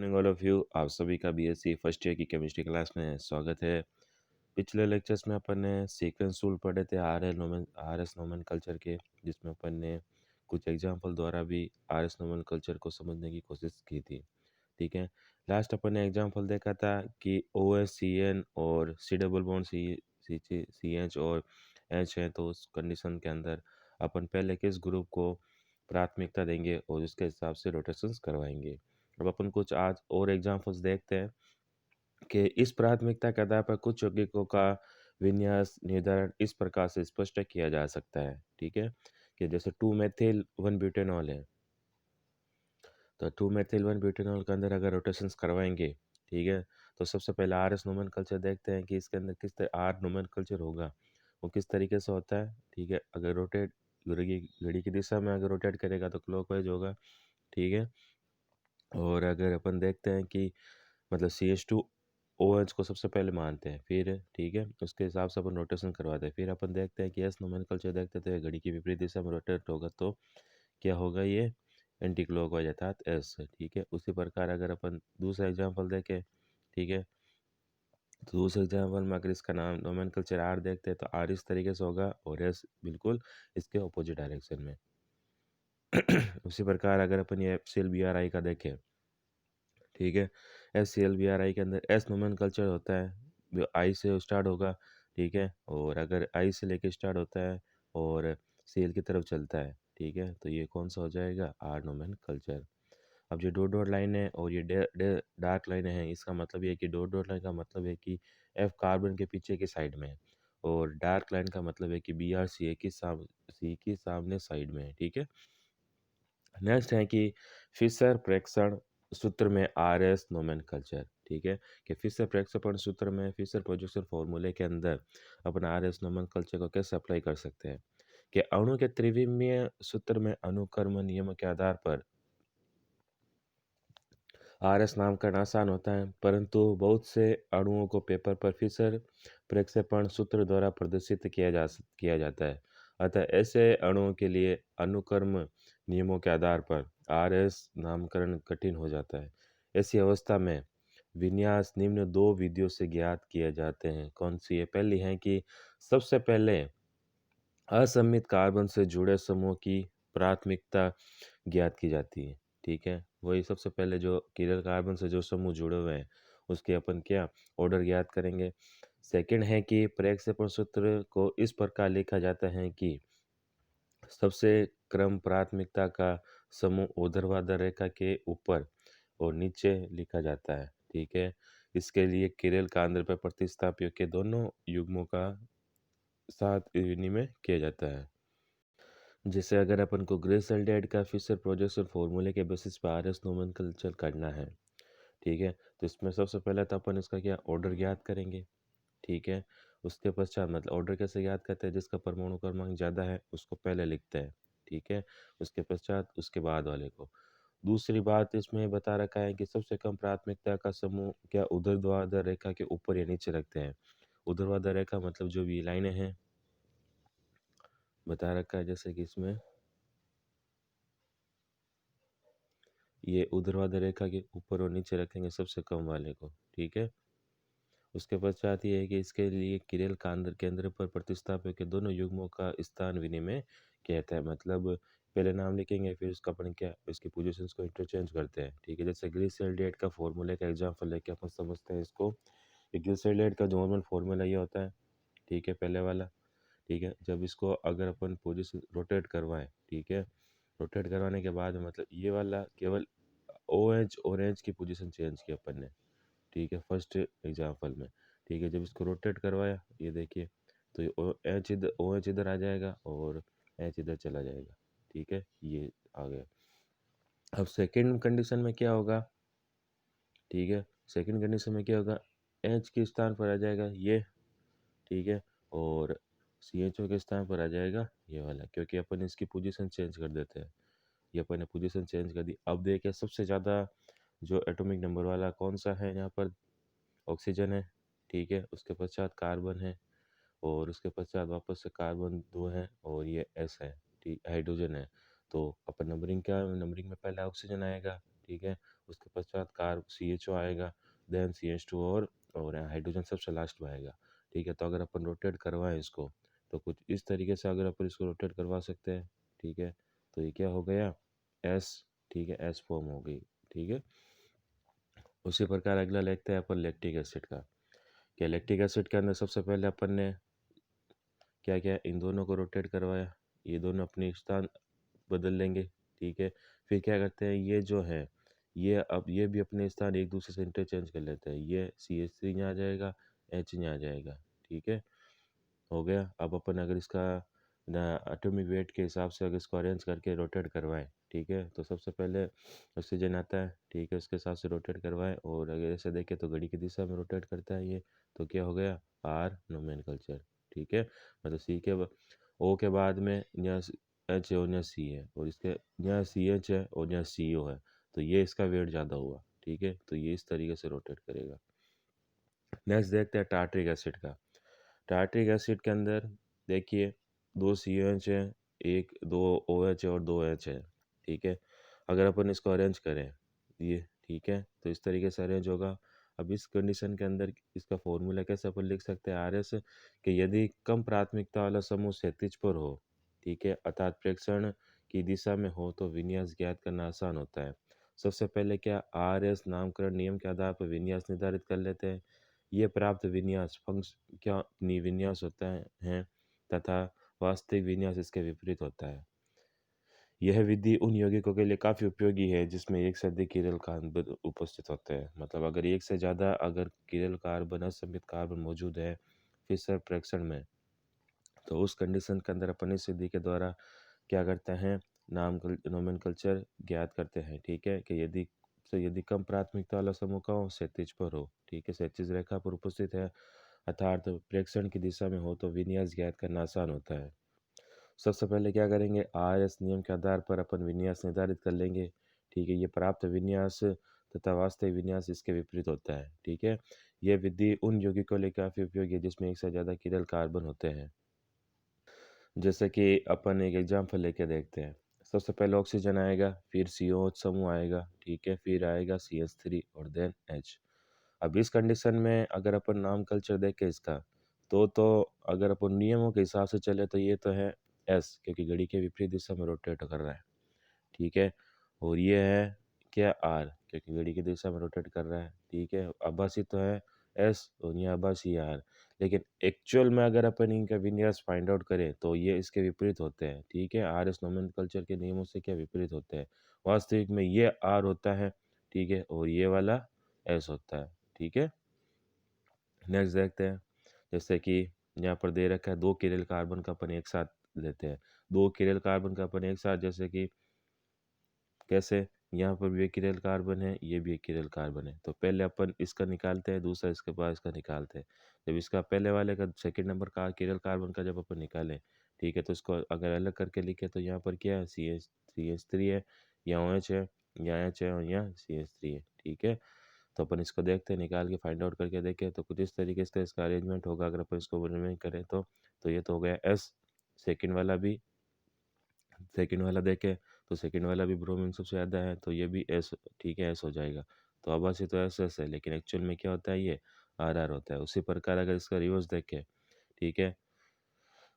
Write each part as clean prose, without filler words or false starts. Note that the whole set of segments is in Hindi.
Morning all of you. आप सभी का बीएससी फर्स्ट ईयर की केमिस्ट्री क्लास में स्वागत है। पिछले लेक्चर्स में अपन ने सीक्वेंस रूल पढ़े थे आर एस नोमेनकल्चर के, जिसमें अपन ने कुछ एग्जांपल द्वारा भी आर एस नोमेनकल्चर को समझने की कोशिश की थी। ठीक है, लास्ट अपन ने एग्जांपल देखा था कि ओ एस सी एन और C double bond C H और एच है, तो उस कंडीशन के अंदर अपन पहले किस ग्रुप को प्राथमिकता देंगे और उसके हिसाब से रोटेशंस करवाएंगे। अब अपन कुछ आज और एग्जांपल्स देखते हैं कि इस प्राथमिकता के आधार पर कुछ यौगिकों का विन्यास निर्धारण इस प्रकार से स्पष्ट किया जा सकता है। ठीक है, कि जैसे 2 मेथिल 1 ब्यूटेनॉल है, तो 2 मेथिल 1 ब्यूटेनॉल के अंदर अगर रोटेशंस करवाएंगे, ठीक है, तो सबसे पहले आर एस नोमेनकल्चर देखते हैं कि इसके अंदर किस तरह आर नोमेनकल्चर होगा, वो किस तरीके से होता है। ठीक है, अगर रोटेट घड़ी की दिशा में अगर रोटेट करेगा तो क्लॉकवाइज होगा। ठीक है, और अगर अपन देखते हैं कि मतलब CH2OH को सबसे पहले मानते हैं, फिर ठीक है उसके हिसाब से अपन रोटेशन करवाते हैं। फिर अपन देखते हैं कि एस नोमेनकल्चर देखते हैं, तो ये घड़ी की विपरीत दिशा में रोटेट होगा तो क्या होगा, ये एंटी क्लॉकवाइज अर्थात एस। ठीक है, उसी प्रकार अगर अपन दूसरा एग्जाम्पल देखें, ठीक है, तो दूसरे एग्जाम्पल में अगर इसका नाम नोमेनकल्चर आर देखते हैं तो आर इस तरीके से होगा और एस बिल्कुल इसके ऑपोजिट डायरेक्शन में। उसी प्रकार अगर अपन ये FCl BrI का देखें, ठीक है, FCl BrI के अंदर एस नोमेनकल्चर होता है, जो आई से स्टार्ट होगा। ठीक है, और अगर आई से लेके स्टार्ट होता है और सीएल की तरफ चलता है, ठीक है, तो ये कौन सा हो जाएगा, आर नोमेनकल्चर। अब जो डॉट डॉट लाइन है और ये डार्क लाइन है, इसका मतलब ये है कि डॉट डॉट लाइन का मतलब है कि एफ कार्बन के पीछे की साइड में है, और डार्क लाइन का मतलब है कि सी की सामने साइड में है। ठीक है, नेक्स्ट है कि फिशर प्रेक्षण सूत्र में आर एस नोमेनकल्चर। ठीक है, कि फिशर प्रेक्षण सूत्र में फिशर प्रोजेक्शन फॉर्मूले के अंदर अपन आर एस नोमेनकल्चर को कैसे अप्लाई कर सकते हैं, कि अणु के त्रिविमीय सूत्र में अनुक्रम नियम के आधार पर आर एस नामकरण आसान होता है, परंतु बहुत से अणुओं को पेपर पर फिशर प्रक्षेपण सूत्र द्वारा प्रदर्शित किया जाता है। अतः ऐसे अणुओं के लिए अनुक्रम नियमों के आधार पर आर एस नामकरण कठिन हो जाता है। ऐसी अवस्था में विन्यास निम्न दो विधियों से ज्ञात किए जाते हैं। कौन सी है, पहली है कि सबसे पहले असममित कार्बन से जुड़े समूह की प्राथमिकता ज्ञात की जाती है। ठीक है, वही सबसे पहले जो किरल कार्बन से जो समूह जुड़े हुए हैं उसके अपन क्या ऑर्डर ज्ञात करेंगे। सेकंड है कि प्रक्षेपण सूत्र को इस प्रकार लिखा जाता है कि सबसे क्रम प्राथमिकता का समूह ऊर्ध्वाधर रेखा के ऊपर और नीचे लिखा जाता है। ठीक है, इसके लिए किरल कांद्र पर प्रतिस्थापियों के दोनों युग्मों का साथ विनिमय किया जाता है। जैसे अगर अपन को ग्रेसल्डेड का फिशर प्रोजेक्शन फॉर्मूले के बेसिस पर आर एस नोमेनकल्चर करना है, ठीक है, तो इसमें सबसे पहले तो अपन इसका क्या ऑर्डर ज्ञात करेंगे। ठीक है, उसके पश्चात मतलब ऑर्डर कैसे ज्ञात करते हैं, जिसका परमाणु क्रमांक ज़्यादा है उसको पहले लिखते हैं। ठीक है, उसके पश्चात उसके बाद वाले को। दूसरी बात इसमें बता रखा है कि सबसे कम प्राथमिकता का समूह क्या ऊर्ध्वाधर रेखा के ऊपर या नीचे रखते हैं। ऊर्ध्वाधर रेखा मतलब जो भी लाइनें हैं बता रखा है, जैसे कि इसमें ये ऊर्ध्वाधर रेखा के ऊपर और नीचे रखेंगे सबसे कम वाले को। ठीक है, उसके पश्चात ये है कि इसके लिए किरेल केंद्र पर प्रतिस्थापक के दोनों युग्मों का स्थान विनिमय कहता है। मतलब पहले नाम लिखेंगे फिर उसका अपन क्या इसकी पोजीशंस को इंटरचेंज करते हैं। ठीक है, जैसे ग्लिसरॉल्डेट का फॉर्मूले का एग्जांपल लेके अपन समझते हैं इसको। ग्लिसरॉल्डेट का नॉर्मल फॉर्मूला ये होता है, ठीक है, पहले वाला। ठीक है, जब इसको अगर अपन पोजीशन रोटेट करवाएं, ठीक है, रोटेट करवाने के बाद मतलब ये वाला केवल ऑरेंज की पोजीशन चेंज की अपन ने। ठीक है, फर्स्ट एग्जाम्पल में। ठीक है, जब इसको रोटेट करवाया ये देखिए, तो ये एच इधर आ जाएगा और एच इधर चला जाएगा। ठीक है, ये आ गया। अब सेकंड कंडीशन में क्या होगा, ठीक है, सेकंड कंडीशन में क्या होगा, एच के स्थान पर आ जाएगा ये। ठीक है, और CHO के स्थान पर आ जाएगा ये वाला, क्योंकि अपन इसकी पोजीशन चेंज कर देते हैं। ये अपन ने पोजीशन चेंज कर दी। अब देखिए सबसे ज़्यादा जो एटॉमिक नंबर वाला कौन सा है यहाँ पर, ऑक्सीजन है। ठीक है, उसके पश्चात कार्बन है और उसके पश्चात वापस से कार्बन 2 है और ये एस है, ठीक, हाइड्रोजन है। तो अपन नंबरिंग क्या, नंबरिंग में पहला ऑक्सीजन आएगा। ठीक है। उसके पश्चात कार CHO आएगा, देन CH2 और हाइड्रोजन सबसे लास्ट में आएगा, ठीक है। तो अगर अपन रोटेट करवाएँ इसको, तो कुछ इस तरीके से अगर अपन इसको रोटेट करवा सकते हैं, ठीक है। तो ये क्या हो गया, S, ठीक है, S फॉर्म हो गई, ठीक है। उसी प्रकार अगला देखते हैं अपन लैक्टिक एसिड का। कि लैक्टिक एसिड के अंदर सबसे पहले अपन ने क्या किया, इन दोनों को रोटेट करवाया, ये दोनों अपनी स्थान बदल लेंगे, ठीक है। फिर क्या करते हैं, ये जो है ये अब ये भी अपने स्थान एक दूसरे से इंटरचेंज कर लेते हैं, ये CH3 यहाँ आ जाएगा, H यहाँ आ जाएगा, ठीक है। हो गया। अब अपन अगर इसका ना एटॉमिक वेट के हिसाब से अगर इसको अरेंज करके रोटेट करवाएं, ठीक है, तो सबसे पहले ऑक्सीजन आता है, ठीक है, उसके हिसाब से रोटेट करवाएं। और अगर ऐसे देखें तो घड़ी की दिशा में रोटेट करता है ये, तो क्या हो गया, R नोमेनकल्चर, ठीक है। मतलब O के बाद में यहाँ H है और यहाँ C है, और इसके यहाँ CH है और यहाँ CO है, तो ये इसका वेट ज़्यादा हुआ, ठीक है। तो ये इस तरीके से रोटेट करेगा। नेक्स्ट देखते हैं टार्ट्रिक एसिड का। टार्ट्रिक एसिड के अंदर देखिए 2 CH है, एक 2 OH है और 2H है, ठीक है। अगर अपन इसको अरेंज करें ये, ठीक है, तो इस तरीके से अरेंज होगा। अब इस कंडीशन के अंदर इसका फॉर्मूला कैसे अपन लिख सकते हैं, RS, कि यदि कम प्राथमिकता वाला समूह क्षैतिज पर हो, ठीक है, अर्थात प्रेक्षण की दिशा में हो, तो विन्यास ज्ञात करना आसान होता है। सबसे पहले क्या, RS नामकरण नियम के आधार पर विन्यास निर्धारित कर लेते हैं। ये प्राप्त विन्यास फंक्श क्या विन्यास होता है तथा वास्तविक विन्यास इसके विपरीत होता है। यह विधि उन यौगिकों के लिए काफ़ी उपयोगी है जिसमें एक से अधिक किरल कार्बन उपस्थित होते हैं। मतलब अगर एक से ज़्यादा अगर किरल कार्बन असमित कार्बन मौजूद है फिशर प्रेक्षण में, तो उस कंडीशन के अंदर अपन इस विधि के द्वारा क्या करते हैं, नोमेनकल्चर ज्ञात करते हैं, ठीक है। कि यदि कम प्राथमिकता वाला समूह का हो, क्षैतिज पर हो, ठीक है, क्षैतिज रेखा पर उपस्थित है, अर्थात प्रेक्षण की दिशा में हो, तो विन्यास ज्ञात करना आसान होता है। सबसे पहले क्या करेंगे, RS नियम के आधार पर अपन विन्यास निर्धारित कर लेंगे, ठीक है। ये प्राप्त विन्यास तथा वास्तविक विन्यास इसके विपरीत होता है, ठीक है। यह विधि उन यौगिकों के लिए काफ़ी उपयोगी है जिसमें एक से ज़्यादा किरल कार्बन होते हैं। जैसे कि अपन एक एग्जांपल लेके देखते हैं। सबसे पहले ऑक्सीजन आएगा, फिर COH समूह आएगा, ठीक है, फिर आएगा CH3 और देन H। अब इस कंडीशन में अगर अपन नाम कल्चर देखें इसका, तो अगर अपन नियमों के हिसाब से चले तो ये तो है S, क्योंकि घड़ी के विपरीत दिशा में रोटेट कर रहा है, ठीक है। और ये है क्या, R, क्योंकि घड़ी की दिशा में रोटेट कर रहा है, ठीक है। आभासी तो है S और ये आभासी R, लेकिन एक्चुअल में अगर अपन इनका विन्यास फाइंड आउट करें तो ये इसके विपरीत होते हैं, ठीक है। RS नोमेनकल्चर के नियमों से क्या विपरीत होते हैं, वास्तविक में ये R होता है, ठीक है, और ये वाला S होता है, ठीक है। नेक्स्ट देखते हैं। जैसे कि यहाँ पर दे रखा है 2 किरल कार्बन का अपन एक साथ लेते हैं, 2 किरल कार्बन का अपन एक साथ, जैसे कि कैसे, यहाँ पर भी एक किरल कार्बन है, ये भी एक किरल कार्बन है, तो पहले अपन इसका निकालते हैं, दूसरा इसके बाद इसका निकालते हैं। जब इसका पहले वाले का सेकंड नंबर का किरल कार्बन का जब अपन निकालें, ठीक है, तो इसको अगर अलग करके लिखे तो यहाँ पर क्या है, CH3 है, यहाँ OH है, यहाँ H है और यहाँ CH3 है, ठीक है। तो अपन इसको देखते हैं, निकाल के फाइंड आउट करके देखें तो कुछ इस तरीके से इसका अरेंजमेंट होगा। अगर अपन इसको रिमेन करें तो ये तो हो गया S। सेकंड वाला भी सेकंड वाला देखें तो सेकंड वाला भी ब्रोमीन सबसे ज़्यादा है, तो ये भी S, ठीक है, S हो जाएगा। तो आभासी तो SS है, लेकिन एक्चुअल में क्या होता है, ये RR होता है। उसी प्रकार अगर इसका रिवर्स देखें, ठीक है,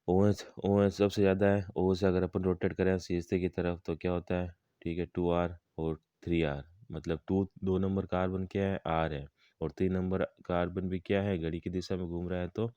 OH सबसे ज़्यादा है, OH से अगर अपन रोटेट करें CH3 की तरफ तो क्या होता है, ठीक है, 2R और 3R। मतलब 2 नंबर कार्बन क्या है, R है, और 3 नंबर कार्बन भी क्या है, घड़ी की दिशा में घूम रहा है तो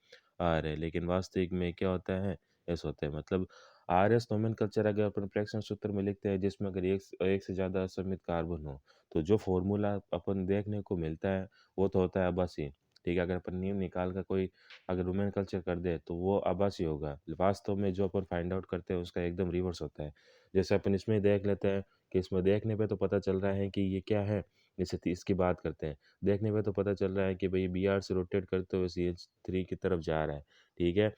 R है, लेकिन वास्तविक में क्या होता है, S होता है। मतलब RS नोमेनकल्चर अगर अपन फ्रैक्शन सूत्र में लिखते हैं जिसमें अगर एक से ज़्यादा असमित कार्बन हो, तो जो फॉर्मूला अपन देखने को मिलता है वो तो होता है आभासी, ठीक है। अगर अपन नियम निकाल कर कोई अगर नोमेनकल्चर कर दे तो वो आभासी होगा, वास्तव में जो अपन फाइंड आउट करते हैं उसका एकदम रिवर्स होता है। जैसे अपन इसमें देख लेते हैं कि इसमें देखने पे तो पता चल रहा है कि ये क्या है, जैसे इसकी बात करते हैं, देखने पे तो पता चल रहा है कि भाई BR से रोटेट करते हुए CH3 की तरफ जा रहा है, ठीक है।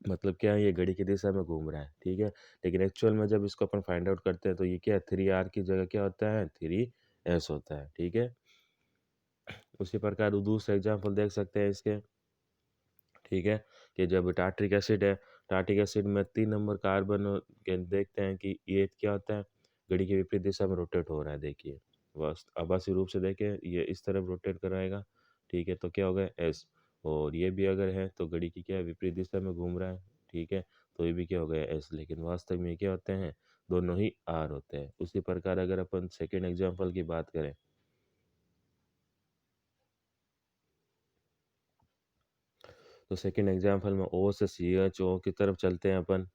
मतलब क्या है, ये घड़ी की दिशा में घूम रहा है, ठीक है। लेकिन एक्चुअल में जब इसको अपन फाइंड आउट करते हैं तो ये क्या है, 3R की जगह क्या होता है, 3S होता है, ठीक है। उसी प्रकार दूसरा एग्जाम्पल देख सकते हैं इसके, ठीक है, कि जब टार्ट्रिक एसिड है, टार्ट्रिक एसिड में 3 नंबर कार्बन के देखते हैं कि ये क्या होता है, घड़ी के विपरीत दिशा में रोटेट हो रहा है, देखिए, आभासी रूप से देखें ये इस तरफ रोटेट कराएगा, ठीक है, तो क्या होगा एस। और ये भी अगर है तो घड़ी की क्या है विपरीत दिशा में घूम रहा है, ठीक है, तो ये भी क्या हो गया एस। लेकिन वास्तव में क्या होते हैं, दोनों ही आर होते हैं। उसी प्रकार अगर अपन सेकेंड एग्जाम्पल की बात करें, तो सेकेंड एग्जाम्पल में ओ से सी एच ओ की तरफ चलते हैं अपन,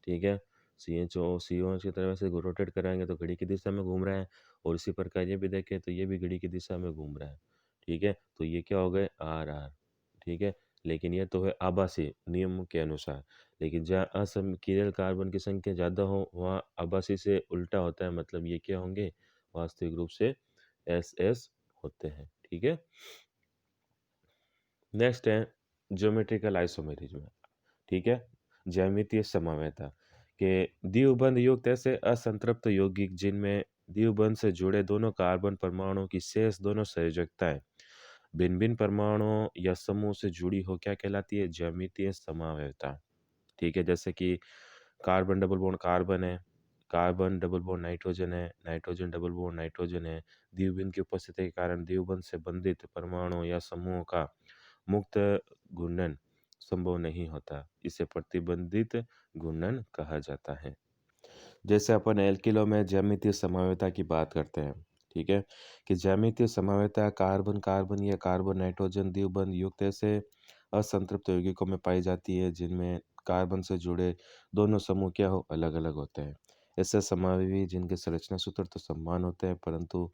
ठीक है, सी ओ एच की तरफ से रोटेट कराएंगे तो घड़ी की दिशा में घूम रहा है। और इसी प्रकार ये भी देखें तो ये भी घड़ी की दिशा में घूम रहा है, ठीक है, तो ये क्या हो गए आर आर, ठीक है। लेकिन ये तो है आभासी नियम के अनुसार। लेकिन जहाँ असंकीर्ण कार्बन की संख्या ज़्यादा हो वहाँ आभासी से उल्टा होता है, मतलब ये क्या होंगे वास्तविक रूप से एस एस होते हैं, ठीक है। नेक्स्ट है ज्योमेट्रिकल आइसोमेरिज्म, ठीक है, ज्यामितीय समन्वयता के द्विबंध युक्त ऐसे असंतृप्त यौगिक जिनमें द्विबंध से जुड़े दोनों कार्बन परमाणुओं की शेष दोनों संयोजकताएं भिन्न भिन्न परमाणुओं या समूह से जुड़ी हो क्या कहलाती है, ज्यामितीय समन्वयता, ठीक है। जैसे कि कार्बन डबल बॉन्ड कार्बन है, कार्बन डबल बॉन्ड नाइट्रोजन है, नाइट्रोजन डबल बॉन्ड नाइट्रोजन है। द्विबंध की उपस्थिति के कारण द्विबंध से बंधित परमाणु या समूहों का मुक्त घूर्णन संभव नहीं होता, इसे प्रतिबंधित घूर्णन कहा जाता है। जैसे अपन एल्किलो में ज्यामितीय समन्वयता की बात करते हैं, ठीक है, कि ज्यामितीय समन्वयता कार्बन कार्बन या कार्बन नाइट्रोजन द्विबंध युक्त ऐसे असंतृप्त यौगिकों में पाई जाती है जिनमें कार्बन से जुड़े दोनों समूह क्या हो अलग अलग होते हैं। ऐसे समन्वयी जिनके संरचना सूत्र तो समान होते हैं परंतु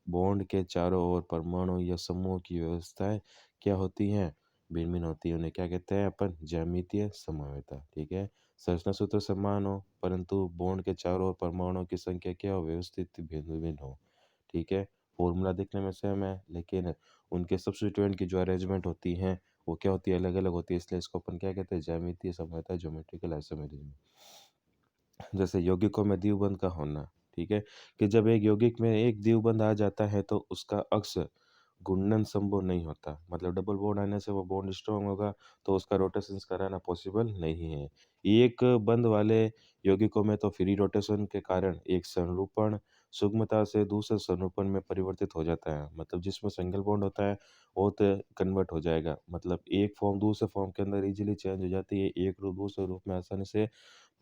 बॉन्ड के चारों ओर परमाणु या समूह की व्यवस्थाएं क्या होती हैं, भिन्न भिन्न होती है, उन्हें क्या कहते हैं अपन ज्यामितीय समन्वयता, ठीक है। संरचना सूत्र समान हो परंतु बॉन्ड के चारों ओर परमाणुओं की संख्या क्या हो व्यवस्थित भिन्न भिन्न हो, ठीक है। फॉर्मूला दिखने में सेम है लेकिन उनके सब्स्टिट्यूएंट की जो अरेंजमेंट होती है वो क्या होती है अलग अलग होती है, इसलिए इसको अपन क्या कहते हैं ज्यामितीय समन्वयता, ज्योमेट्रिकल आइसोमेरिज्म। जैसे यौगिकों में द्विबंध का होना, ठीक है, कि जब एक यौगिक में एक द्विबंध आ जाता है तो उसका अक्स घूर्णन संभव नहीं होता, मतलब डबल बॉन्ड आने से वो बॉन्ड स्ट्रांग होगा तो उसका रोटेशन कराना पॉसिबल नहीं है। एक बंध वाले यौगिकों में तो फ्री रोटेशन के कारण एक संरूपण सुगमता से दूसरे संरूपण में परिवर्तित हो जाता है, मतलब जिसमें सिंगल बॉन्ड होता है वो तो कन्वर्ट हो जाएगा, मतलब एक फॉर्म दूसरे फॉर्म के अंदर इजीली चेंज हो जाती है, एक रूप दूसरे रूप में आसानी से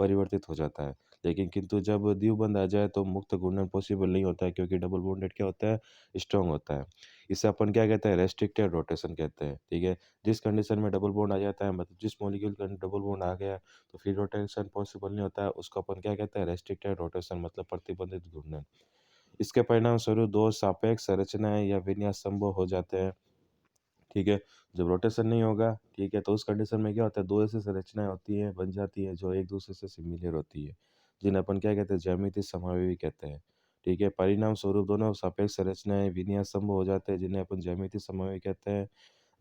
परिवर्तित हो जाता है। लेकिन किंतु जब द्विबंध आ जाए तो मुक्त घूर्णन पॉसिबल नहीं होता है क्योंकि डबल बॉन्डेड क्या होता है स्ट्रांग होता है। इसे अपन क्या कहते हैं रेस्ट्रिक्टेड रोटेशन कहते हैं, ठीक है। जिस कंडीशन में डबल बॉन्ड आ जाता है, मतलब जिस मॉलिक्यूल का डबल बॉन्ड आ गया तो फिर रोटेशन पॉसिबल नहीं होता है, उसको अपन क्या कहते हैं रेस्ट्रिक्टेड रोटेशन, मतलब प्रतिबंधित घूर्णन। इसके परिणाम स्वरूप दो सापेक्ष संरचनाएं या विन्यास संभव हो जाते हैं, ठीक है। जब रोटेशन नहीं होगा, ठीक है, तो उस कंडीशन में क्या होता है दो ऐसी संरचनाएं होती हैं बन जाती है जो एक दूसरे से सिमिलर होती है, जिन्हें अपन क्या कहते हैं ज्यामितीय समन्वय कहते हैं, ठीक है। परिणाम स्वरूप दोनों सापेक्ष संरचनाएं विन्यास संभव हो जाते हैं जिन्हें अपन ज्यामितीय समन्वय कहते हैं,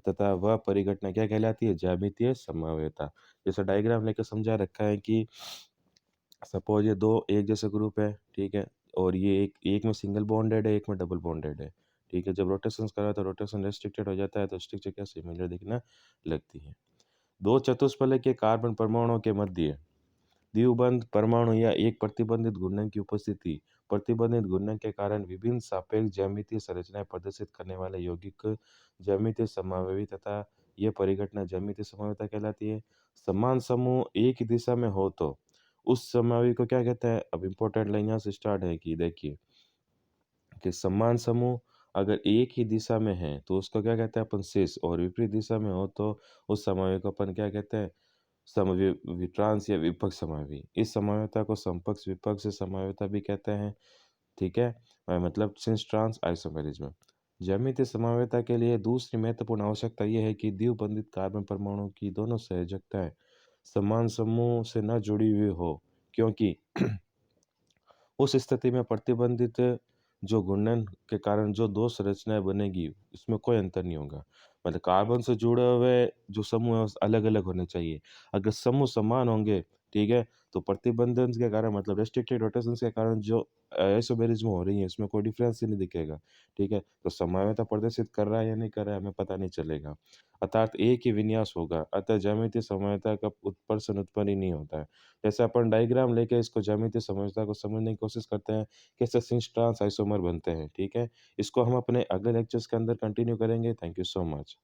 तथा वह परिघटना क्या कहलाती है ज्यामितीय समन्वयता। जैसे डायग्राम लेकर समझा रखा है कि सपोज ये दो एक जैसे ग्रुप है, ठीक है, और ये एक एक में सिंगल बॉन्डेड है एक में डबल बॉन्डेड है, ठीक है। जब रोटेशन करा तो रोटेशन रेस्ट्रिक्टेड हो जाता है तो स्ट्रक्चर क्या सिमिलर दिखना लगती है। दो चतुष्फलक के कार्बन परमाणुओं के मध्य द्विबंध परमाणु या एक प्रतिबंधित घूर्णन की उपस्थिति, प्रतिबंधित घूर्णन के कारण विभिन्न सापेक्ष ज्यामितीय संरचनाएं प्रदर्शित करने वाले यौगिक ज्यामितीय समन्वयी तथा ये परिघटना ज्यामितीय समन्वयता कहलाती है। समान समूह एक ही दिशा में हो तो उस समन्वय को क्या कहते हैं, अब इम्पोर्टेंट लाइन यहाँ से स्टार्ट है कि देखिए कि समान समूह अगर एक ही दिशा में है तो उसको क्या कहते हैं अपन cis, और विपरीत दिशा में हो तो उस समन्वय को अपन क्या कहते हैं विट्रांस या विपक्ष समन्वय। इस समन्वयता को समपक्ष विपक्ष समन्वयता भी कहते हैं, ठीक है। मतलब सिंस ट्रांस आइसोमेरिज्म। ज्यामितीय समन्वयता के लिए दूसरी महत्वपूर्ण आवश्यकता यह है कि द्विबंधित कार्बन परमाणु की दोनों संयोजकताएं समान समूह से न जुड़ी हुई हो, क्योंकि उस स्थिति में प्रतिबंधित जो घूर्णन के कारण जो दो संरचनाएं बनेगी इसमें कोई अंतर नहीं होगा, मतलब कार्बन से जुड़े हुए जो समूह है अलग अलग होने चाहिए। अगर समूह समान होंगे ठीक है? तो प्रतिबंधन के कारण मतलब रिस्ट्रिक्टेड रोटेशंस के कारण जो आइसोबैरिस्म हो रही है, इसमें कोई डिफरेंस ही नहीं दिखेगा, ठीक है? तो समयोता प्रदर्शित कर रहा है या नहीं कर रहा है, हमें पता नहीं चलेगा। अर्थात एक ही विन्यास होगा, अतः ज्यामितीय समयोता का प्रश्न उत्पन्न ही नहीं होता है। जैसे अपन डायग्राम लेके इसको ज्यामितीय समयोता को समझने की कोशिश करते हैं, कैसे सिंस ट्रांस आइसोमर बनते हैं, ठीक है? इसको हम अपने अगले लेक्चर्स के अंदर कंटिन्यू करेंगे। Thank you so much.